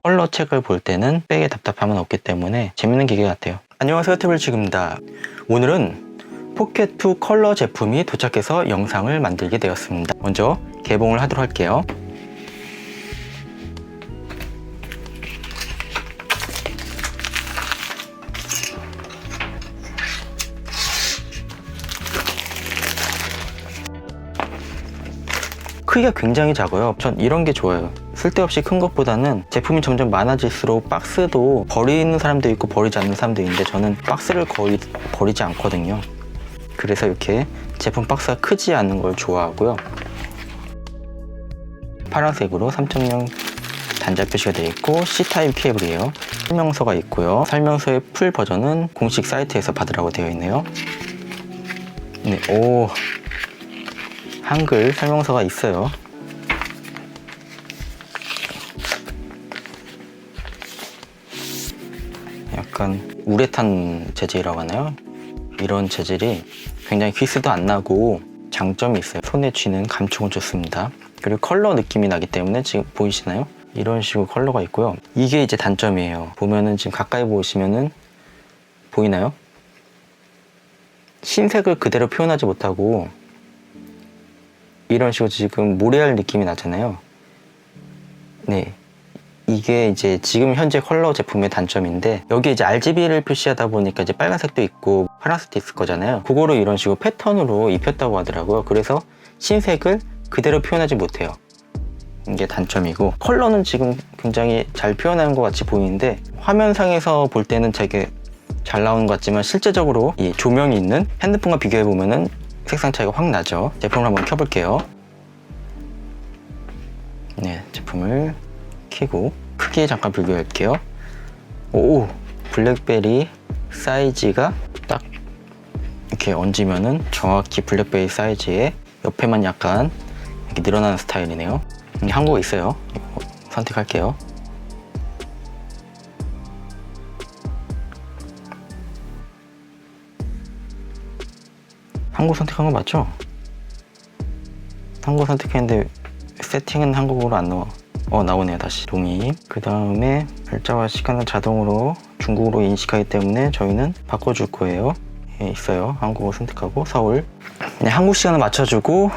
컬러 책을 볼 때는 백에 답답함은 없기 때문에 재밌는 기계 같아요. 안녕하세요, 태블릿입니다. 오늘은 포켓2 컬러 제품이 도착해서 영상을 만들게 되었습니다. 먼저 개봉을 하도록 할게요. 크기가 굉장히 작아요. 전 이런 게 좋아요. 쓸데없이 큰 것보다는 제품이 점점 많아질수록 박스도 버리는 사람도 있고 버리지 않는 사람도 있는데 저는 박스를 거의 버리지 않거든요. 그래서 이렇게 제품 박스가 크지 않은 걸 좋아하고요. 파란색으로 3.0 단자 표시가 되어 있고 C타입 케이블이에요. 설명서가 있고요. 설명서의 풀 버전은 공식 사이트에서 받으라고 되어 있네요. 네, 오, 한글 설명서가 있어요. 약간 우레탄 재질이라고 하나요? 이런 재질이 굉장히 기스도 안 나고 장점이 있어요. 손에 쥐는 감촉은 좋습니다. 그리고 컬러 느낌이 나기 때문에 지금 보이시나요? 이런 식으로 컬러가 있고요. 이게 이제 단점이에요. 보면은 지금 가까이 보시면은 보이나요? 흰색을 그대로 표현하지 못하고 이런 식으로 지금 모래알 느낌이 나잖아요. 네, 이게 이제 지금 현재 컬러 제품의 단점인데, 여기 이제 RGB를 표시하다 보니까 이제 빨간색도 있고 파란색도 있을 거잖아요. 그거를 이런 식으로 패턴으로 입혔다고 하더라고요. 그래서 흰색을 그대로 표현하지 못해요. 이게 단점이고, 컬러는 지금 굉장히 잘 표현하는 것 같이 보이는데 화면상에서 볼 때는 되게 잘 나오는 것 같지만 실제적으로 이 조명이 있는 핸드폰과 비교해 보면은 색상 차이가 확 나죠. 제품을 한번 켜볼게요. 네, 제품을 켜고 크기 잠깐 비교할게요. 오, 블랙베리 사이즈가 딱 이렇게 얹으면은 정확히 블랙베리 사이즈에 옆에만 약간 이렇게 늘어나는 스타일이네요. 한국어 있어요. 이거 선택할게요. 한국 선택한 거 맞죠? 한국 선택했는데 세팅은 한국어로 안 나와. 나오네요. 다시 동의. 그 다음에 날짜와 시간을 자동으로 중국어로 인식하기 때문에 저희는 바꿔줄 거예요. 예, 있어요. 한국어 선택하고 서울. 네, 한국 시간을 맞춰주고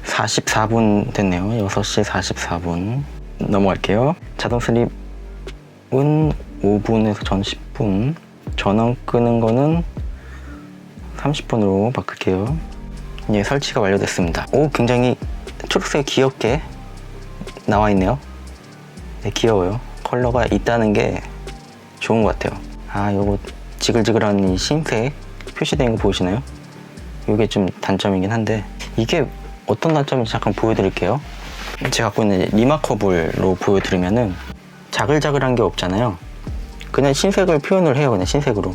44분 됐네요. 6시 44분 넘어갈게요. 자동 슬립은 5분에서 전 10분, 전원 끄는 거는 30분으로 바꿀게요. 예, 설치가 완료됐습니다. 오, 굉장히 초록색 귀엽게 나와 있네요. 네, 귀여워요. 컬러가 있다는 게 좋은 것 같아요. 아, 요거 지글지글한 이 흰색 표시된 거 보이시나요? 이게 좀 단점이긴 한데, 이게 어떤 단점인지 잠깐 보여드릴게요. 제가 갖고 있는 리마커블로 보여드리면은 자글자글한 게 없잖아요. 그냥 흰색을 표현을 해요. 그냥 흰색으로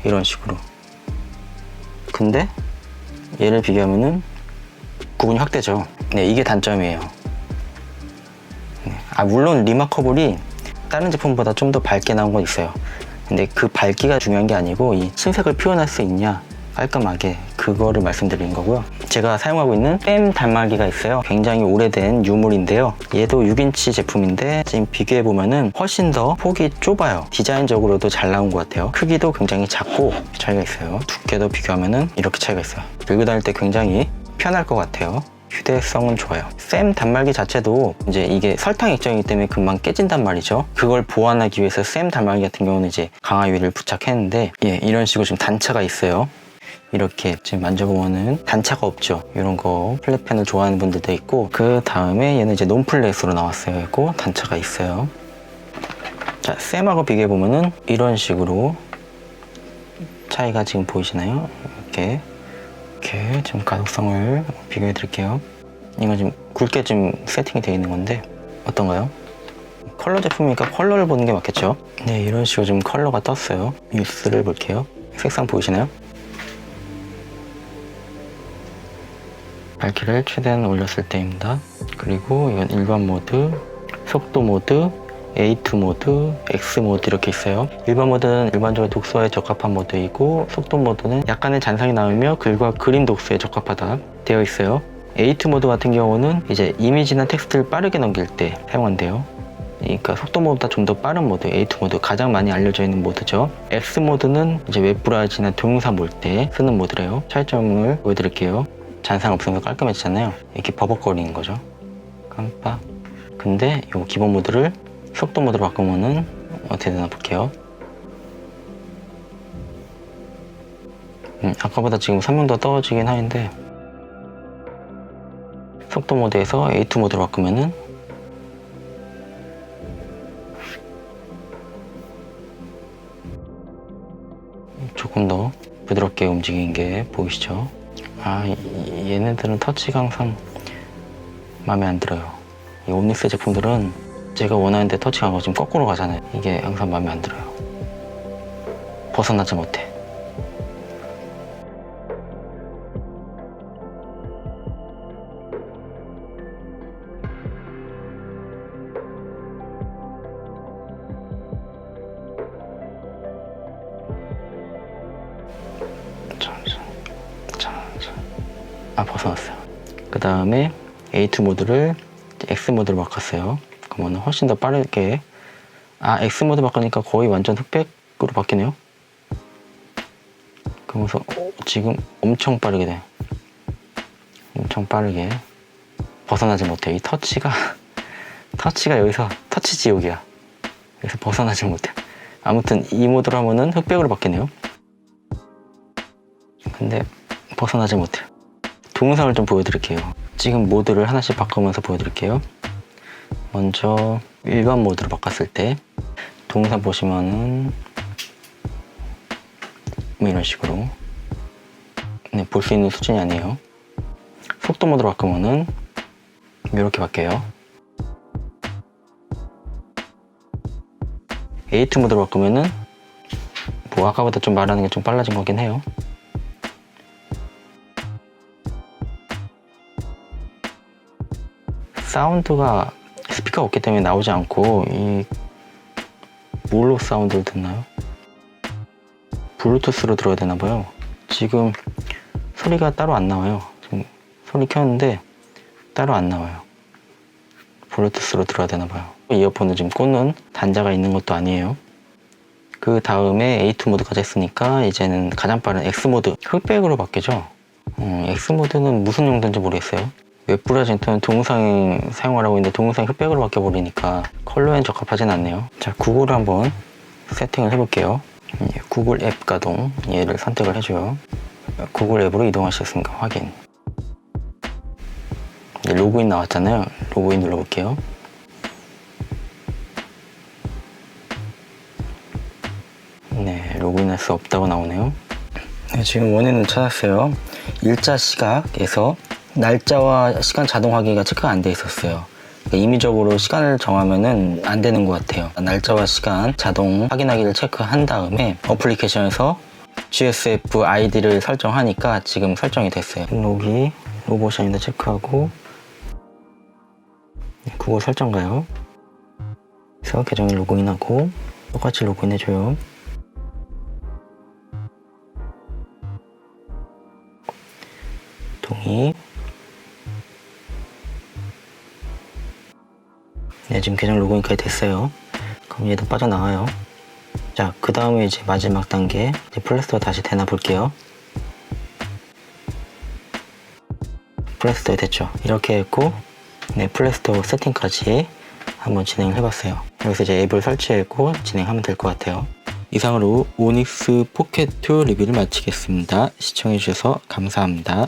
이런 식으로. 근데 얘를 비교하면은 구분이 확 되죠. 네, 이게 단점이에요. 네. 물론 리마커블이 다른 제품보다 좀 더 밝게 나온 건 있어요. 근데 그 밝기가 중요한 게 아니고 이 흰색을 표현할 수 있냐, 깔끔하게, 그거를 말씀드리는 거고요. 제가 사용하고 있는 뺨 단말기가 있어요. 굉장히 오래된 유물인데요. 얘도 6인치 제품인데 지금 비교해보면은 훨씬 더 폭이 좁아요. 디자인적으로도 잘 나온 것 같아요. 크기도 굉장히 작고 차이가 있어요. 두께도 비교하면은 이렇게 차이가 있어요. 들고 다닐 때 굉장히 편할 것 같아요. 휴대성은 좋아요. 쌤 단말기 자체도 이제 이게 설탕 액정이기 때문에 금방 깨진단 말이죠. 그걸 보완하기 위해서 쌤 단말기 같은 경우는 이제 강화유리를 부착했는데, 예, 이런 식으로 지금 단차가 있어요. 이렇게 지금 만져보면은 단차가 없죠. 이런 거 플랫펜을 좋아하는 분들도 있고, 그 다음에 얘는 이제 논플랫으로 나왔어요. 있고 단차가 있어요. 자, 쌤하고 비교해보면은 이런 식으로 차이가 지금 보이시나요? 이렇게 지금 가독성을 비교해 드릴게요. 이건 지금 굵게 좀 세팅이 되어 있는 건데 어떤가요? 컬러 제품이니까 컬러를 보는 게 맞겠죠? 네, 이런 식으로 지금 컬러가 떴어요. 뉴스를 볼게요. 색상 보이시나요? 밝기를 최대한 올렸을 때입니다. 그리고 이건 일반 모드, 속도 모드, A2 모드, X 모드 이렇게 있어요. 일반 모드는 일반적으로 독서에 적합한 모드이고, 속도 모드는 약간의 잔상이 나오며 글과 그림 독서에 적합하다 되어 있어요. A2 모드 같은 경우는 이제 이미지나 텍스트를 빠르게 넘길 때 사용한대요. 그러니까 속도 모드보다 좀 더 빠른 모드, A2 모드, 가장 많이 알려져 있는 모드죠. X 모드는 이제 웹 브라우저나 동영상 볼 때 쓰는 모드래요. 차이점을 보여드릴게요. 잔상 없으면서 깔끔해지잖아요. 이렇게 버벅거리는 거죠. 깜빡. 근데 이 기본 모드를 속도 모드로 바꾸면은 어떻게 되나 볼게요. 아까보다 지금 선명도가 떨어지긴 하는데 속도 모드에서 A2 모드로 바꾸면은 조금 더 부드럽게 움직이는 게 보이시죠? 얘네들은 터치가 항상 마음에 안 들어요. 이 옴닉스 제품들은 제가 원하는데 터치가 안 가고 지금 거꾸로 가잖아요. 이게 항상 마음에 안 들어요. 벗어나지 못해. 벗어났어요. 그 다음에 A2 모드를 X 모드로 바꿨어요. 그러면 훨씬 더 빠르게 X 모드 바꾸니까 거의 완전 흑백으로 바뀌네요. 그러면서 지금 엄청 빠르게 돼. 엄청 빠르게 벗어나지 못해. 이 터치가 여기서 터치 지옥이야. 여기서 벗어나지 못해. 아무튼 이 모드로 하면은 흑백으로 바뀌네요. 근데 벗어나지 못해. 동영상을 좀 보여드릴게요. 지금 모드를 하나씩 바꾸면서 보여드릴게요. 먼저 일반 모드로 바꿨을 때 동영상 보시면은 이런 식으로 볼 수 있는 수준이 아니에요. 속도 모드로 바꾸면은 이렇게 바뀌어요. A2 모드로 바꾸면은 아까보다 좀 말하는 게 좀 빨라진 거긴 해요. 사운드가 스피커가 없기 때문에 나오지 않고 뭘로 사운드를 듣나요? 블루투스로 들어야 되나 봐요. 지금 소리가 따로 안 나와요. 지금 소리 켰는데 따로 안 나와요. 블루투스로 들어야 되나 봐요. 이어폰을 지금 꽂는 단자가 있는 것도 아니에요. 그 다음에 A2 모드까지 했으니까 이제는 가장 빠른 X 모드, 흑백으로 바뀌죠. X 모드는 무슨 용도인지 모르겠어요. 웹브라우저는 동영상 사용하라고 했는데 동영상이 흑백으로 바뀌어버리니까 컬러엔 적합하진 않네요. 자, 구글을 한번 세팅을 해볼게요. 구글 앱 가동, 얘를 선택을 해줘요. 구글 앱으로 이동할 수 있으니까 확인. 로그인 나왔잖아요. 로그인 눌러볼게요. 네, 로그인할 수 없다고 나오네요. 네, 지금 원인은 찾았어요. 일자 시각에서 날짜와 시간 자동 확인이 체크가 안 돼 있었어요. 그러니까 임의적으로 시간을 정하면은 안 되는 것 같아요. 날짜와 시간 자동 확인하기를 체크한 다음에 어플리케이션에서 GSF ID를 설정하니까 지금 설정이 됐어요. 로기 로봇샤인도 체크하고 구글 설정 가요. 그래서 계정을 로그인하고 똑같이 로그인해줘요. 동의. 네, 지금 계정 로그인까지 됐어요. 그럼 얘도 빠져나와요. 자, 그 다음에 이제 마지막 단계, 이제 플레이스토어 다시 되나 볼게요. 플레이스토어 됐죠. 이렇게 했고, 네, 플레이스토어 세팅까지 한번 진행을 해봤어요. 여기서 이제 앱을 설치했고 진행하면 될 것 같아요. 이상으로 오닉스 포켓 2 리뷰를 마치겠습니다. 시청해주셔서 감사합니다.